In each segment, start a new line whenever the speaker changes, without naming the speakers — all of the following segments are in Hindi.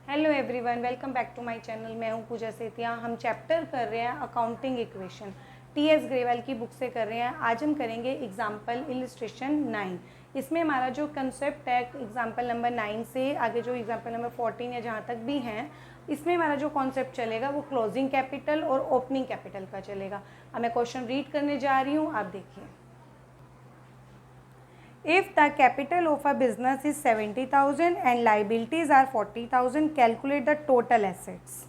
Hello everyone, welcome back to my channel. मैं हूं पूजा सेतिया। हम चैप्टर कर रहे हैं अकाउंटिंग इक्वेशन, टीएस ग्रेवाल की बुक से कर रहे हैं। आज हम करेंगे एग्जाम्पल इलिस्ट्रेशन 9। इसमें हमारा जो कंसेप्ट है एग्जाम्पल नंबर 9 से आगे जो एग्जाम्पल नंबर 14 या जहाँ तक भी हैं, इसमें हमारा जो कॉन्सेप्ट चलेगा वो क्लोजिंग कैपिटल और ओपनिंग कैपिटल का चलेगा। अब मैं क्वेश्चन रीड करने जा रही हूँ, आप देखिए। If the capital of a business is 70,000 and liabilities are 40,000, calculate the total assets.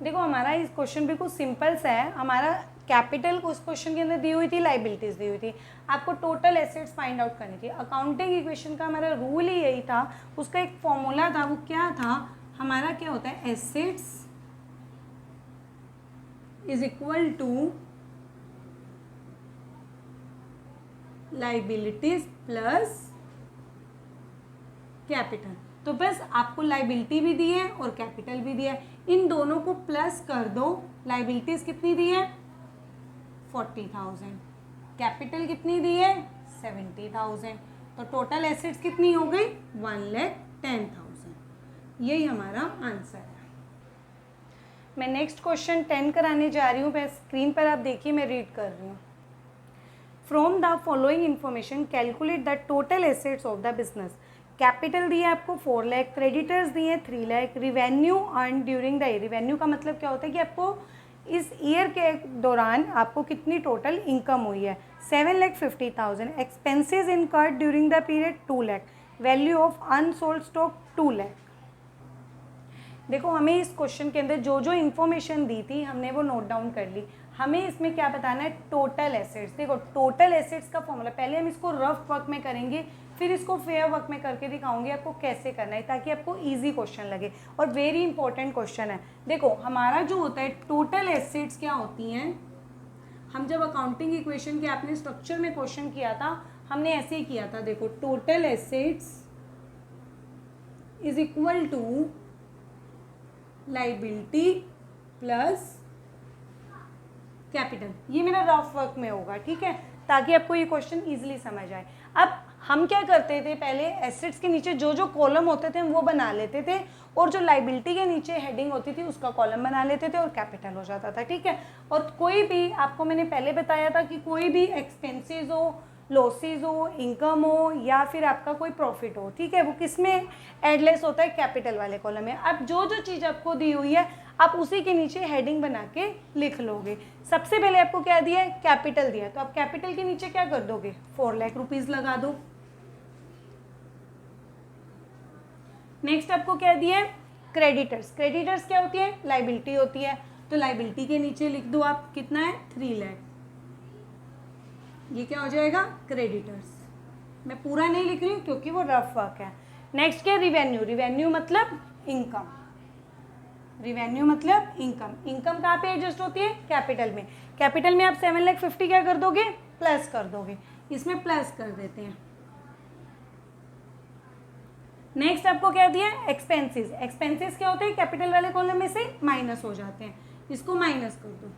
देखो हमारा इस क्वेश्चन बिल्कुल सिंपल सा है। हमारा कैपिटल उस क्वेश्चन के अंदर दी हुई थी, लाइबिलिटीज दी हुई थी, आपको टोटल एसेट्स फाइंड आउट करनी थी। अकाउंटिंग इक्वेशन का हमारा रूल ही यही था, उसका एक फॉर्मूला था। वो क्या था हमारा, क्या होता है, assets is equal to liabilities plus capital. तो बस आपको लाइबिलिटी भी दी है और कैपिटल भी दिया है, इन दोनों को प्लस कर दो। लाइबिलिटीज कितनी दी है 40,000, कैपिटल कितनी दी है 70,000, तो टोटल एसेट्स कितनी हो गई 1,10,000। यही हमारा आंसर है। मैं नेक्स्ट क्वेश्चन 10 कराने जा रही हूँ। स्क्रीन पर आप देखिए, मैं रीड कर रही हूँ। From the following information calculate the total assets of the business. Capital दिया आपको 4 लाख, क्रेडिटर्स दिए 3 lakh, revenue earn during the year. Revenue का मतलब क्या होता है कि आपको इस ईयर के दौरान आपको कितनी टोटल इनकम हुई है 7,50,000। Expenses incurred during the period 2 lakh. Value of unsold stock 2 lakh. देखो हमें इस क्वेश्चन के अंदर जो जो इन्फॉर्मेशन दी थी हमने वो नोट डाउन कर ली। हमें इसमें क्या बताना है, टोटल एसेट्स। देखो टोटल एसेट्स का फॉर्मूला, पहले हम इसको रफ वर्क में करेंगे, फिर इसको फेयर वर्क में करके दिखाऊंगी आपको कैसे करना है, ताकि आपको इजी क्वेश्चन लगे और वेरी इंपॉर्टेंट क्वेश्चन है। देखो हमारा जो होता है टोटल एसेट्स क्या होती हैं, हम जब अकाउंटिंग इक्वेशन के आपने स्ट्रक्चर में क्वेश्चन किया था, हमने ऐसे ही किया था। देखो total assets is equal to liability plus capital. ये मेरा रफ वर्क में होगा, ठीक है, ताकि आपको ये क्वेश्चन इजीली समझ आए। अब हम क्या करते थे, पहले एसेट्स के नीचे जो जो कॉलम होते थे हम वो बना लेते थे, और जो लाइबिलिटी के नीचे हेडिंग होती थी उसका कॉलम बना लेते थे और कैपिटल हो जाता था, ठीक है। और कोई भी, आपको मैंने पहले बताया था कि कोई भी एक्सपेंसेस हो, लॉसेज हो, इनकम हो या फिर आपका कोई प्रॉफिट हो, ठीक है, वो किस में एडलेस होता है, कैपिटल वाले कॉलम में। अब जो जो चीज़ आपको दी हुई है आप उसी के नीचे हेडिंग बना के लिख लोगे। सबसे पहले आपको क्या दिया है, कैपिटल दिया है, तो आप कैपिटल के नीचे क्या कर दोगे 4 लाख रुपीज लगा दो। नेक्स्ट आपको क्या दिया है, क्रेडिटर्स। क्रेडिटर्स क्या होती है, लाइबिलिटी होती है, तो लाइबिलिटी के नीचे लिख दो आप, कितना है 3 लाख। ये क्या हो जाएगा, क्रेडिटर्स। मैं पूरा नहीं लिख रही हूँ क्योंकि वो रफ वर्क है। नेक्स्ट क्या, रिवेन्यू। रिवेन्यू मतलब इनकम, रिवेन्यू मतलब इनकम। इनकम कहाँ पे एडजस्ट होती है, कैपिटल में। कैपिटल में आप 7,50,000 क्या कर दोगे, प्लस कर दोगे, इसमें प्लस कर देते हैं। नेक्स्ट आपको क्या दिया है, एक्सपेंसेस। एक्सपेंसेस क्या होते हैं, कैपिटल वाले कॉलम में से माइनस हो जाते हैं, इसको माइनस कर दो,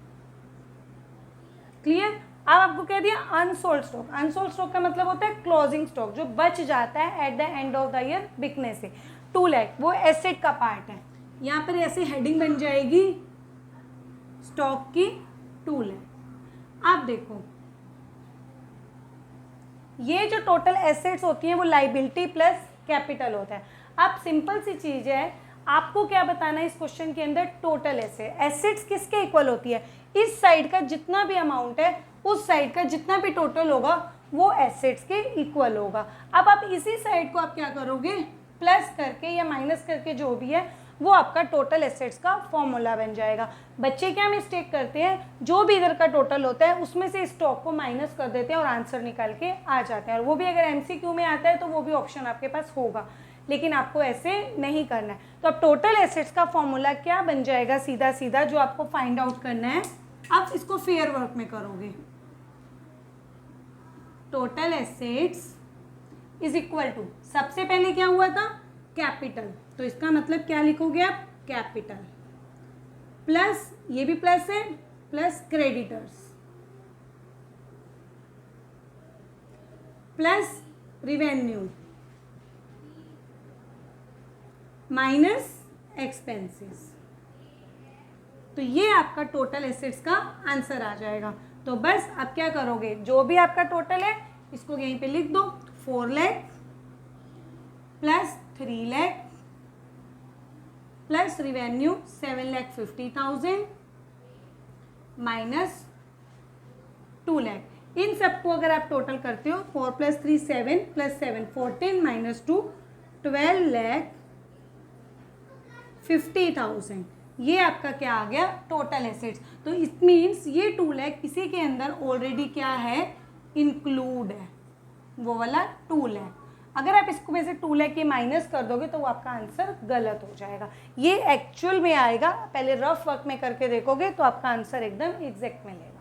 क्लियर। अब आपको क्या दिया, अनसोल्ड स्टॉक। अनसोल्ड स्टॉक का मतलब होता है क्लोजिंग स्टॉक, जो बच जाता है at the end of the year बिकने से। 2 लाख वो एसेट का पार्ट है, यहाँ पर ऐसे हेडिंग बन जाएगी स्टॉक की 2 लाख। आप देखो ये जो टोटल एसेट्स होती हैं वो लाइबिलिटी प्लस कैपिटल होता है। अब सिंपल सी चीज है, आपको क्या बताना है इस क्वेश्चन के अंदर, टोटल एसेट। एसेट्स किसके इक्वल होती है, इस साइड का जितना भी अमाउंट है उस साइड का जितना भी टोटल होगा वो एसेट्स के इक्वल होगा। अब आप इसी साइड को आप क्या करोगे, प्लस करके या माइनस करके, जो भी है वो आपका टोटल एसेट्स का फॉर्मूला बन जाएगा। बच्चे क्या मिस्टेक करते हैं, जो भी इधर का टोटल होता है उसमें से स्टॉक को माइनस कर देते हैं और आंसर निकाल के आ जाते हैं, और वो भी अगर एमसीक्यू में आता है तो वो भी ऑप्शन आपके पास होगा, लेकिन आपको ऐसे नहीं करना है। तो अब टोटल एसेट्स का फॉर्मूला क्या बन जाएगा, सीधा सीधा जो आपको फाइंड आउट करना है, आप इसको फेयर वर्क में करोगे। Total assets is equal to, सबसे पहले क्या हुआ था, कैपिटल, तो इसका मतलब क्या लिखोगे आप, कैपिटल प्लस, ये भी प्लस है, plus creditors plus revenue minus expenses. तो ये आपका टोटल एसेट्स का आंसर आ जाएगा। तो बस अब क्या करोगे, जो भी आपका टोटल है इसको यहीं पे लिख दो, 4 lakh plus 3 lakh plus revenue 7,50,000 minus 2 lakh. इन सबको अगर आप टोटल करते हो 4 + 3 7 + 7 14 माइनस 2 12,50,000। ये आपका क्या आ गया, टोटल एसेट्स। तो इट मीन्स ये 2 लाख इसी के अंदर ऑलरेडी क्या है, इंक्लूड है, वो वाला 2 लाख। अगर आप इसको में से 2 लाख के माइनस कर दोगे तो वो आपका आंसर गलत हो जाएगा। ये एक्चुअल में आएगा, पहले रफ वर्क में करके देखोगे तो आपका आंसर एकदम एग्जैक्ट मिलेगा।